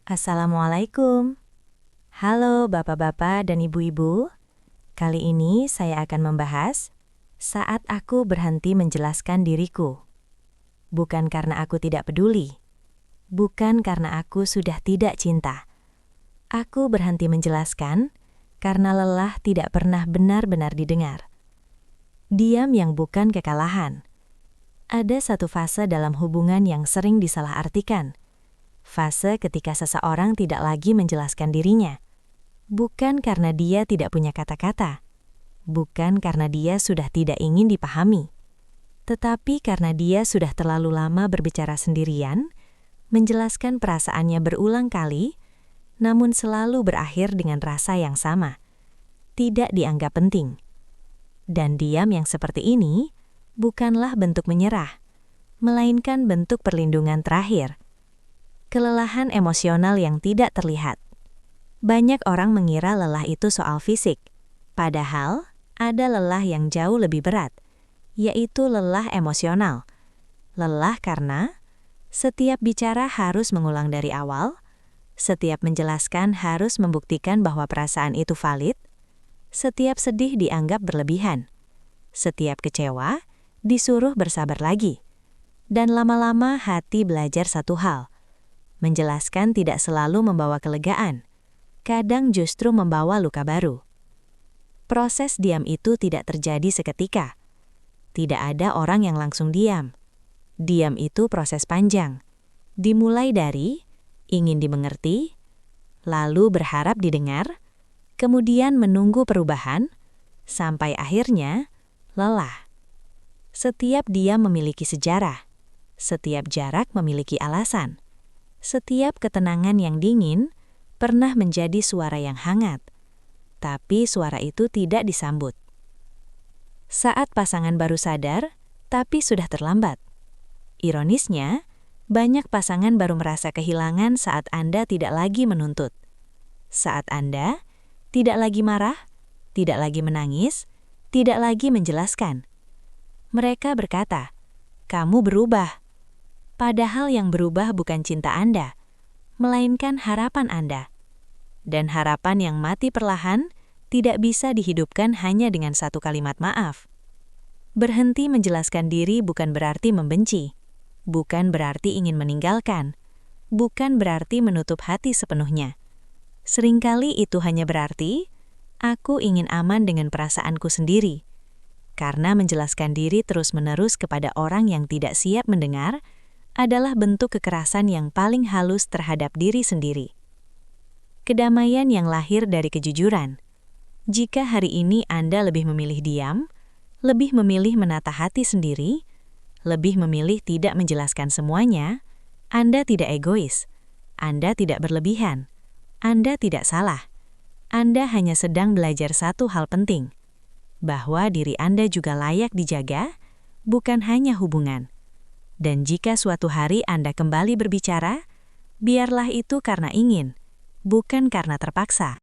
Assalamualaikum. Halo bapak-bapak dan ibu-ibu. Kali ini saya akan membahas saat aku berhenti menjelaskan diriku. Bukan karena aku tidak peduli. Bukan karena aku sudah tidak cinta. Aku berhenti menjelaskan karena lelah tidak pernah benar-benar didengar. Diam yang bukan kekalahan. Ada satu fase dalam hubungan yang sering disalahartikan. Fase ketika seseorang tidak lagi menjelaskan dirinya. Bukan karena dia tidak punya kata-kata. Bukan karena dia sudah tidak ingin dipahami. Tetapi karena dia sudah terlalu lama berbicara sendirian, menjelaskan perasaannya berulang kali, namun selalu berakhir dengan rasa yang sama. Tidak dianggap penting. Dan diam yang seperti ini bukanlah bentuk menyerah, melainkan bentuk perlindungan terakhir. Kelelahan emosional yang tidak terlihat. Banyak orang mengira lelah itu soal fisik, padahal ada lelah yang jauh lebih berat, yaitu lelah emosional. Lelah karena setiap bicara harus mengulang dari awal, setiap menjelaskan harus membuktikan bahwa perasaan itu valid, setiap sedih dianggap berlebihan, setiap kecewa disuruh bersabar lagi, dan lama-lama hati belajar satu hal. Menjelaskan tidak selalu membawa kelegaan, kadang justru membawa luka baru. Proses diam itu tidak terjadi seketika. Tidak ada orang yang langsung diam. Diam itu proses panjang. Dimulai dari ingin dimengerti, lalu berharap didengar, kemudian menunggu perubahan, sampai akhirnya lelah. Setiap diam memiliki sejarah. Setiap jarak memiliki alasan. Setiap ketenangan yang dingin pernah menjadi suara yang hangat, tapi suara itu tidak disambut. Saat pasangan baru sadar, tapi sudah terlambat. Ironisnya, banyak pasangan baru merasa kehilangan saat Anda tidak lagi menuntut. Saat Anda tidak lagi marah, tidak lagi menangis, tidak lagi menjelaskan. Mereka berkata, "Kamu berubah." Padahal yang berubah bukan cinta Anda, melainkan harapan Anda. Dan harapan yang mati perlahan tidak bisa dihidupkan hanya dengan satu kalimat maaf. Berhenti menjelaskan diri bukan berarti membenci, bukan berarti ingin meninggalkan, bukan berarti menutup hati sepenuhnya. Seringkali itu hanya berarti, aku ingin aman dengan perasaanku sendiri. Karena menjelaskan diri terus-menerus kepada orang yang tidak siap mendengar, adalah bentuk kekerasan yang paling halus terhadap diri sendiri. Kedamaian yang lahir dari kejujuran. Jika hari ini Anda lebih memilih diam, lebih memilih menata hati sendiri, lebih memilih tidak menjelaskan semuanya, Anda tidak egois, Anda tidak berlebihan, Anda tidak salah. Anda hanya sedang belajar satu hal penting, bahwa diri Anda juga layak dijaga, bukan hanya hubungan. Dan jika suatu hari Anda kembali berbicara, biarlah itu karena ingin, bukan karena terpaksa.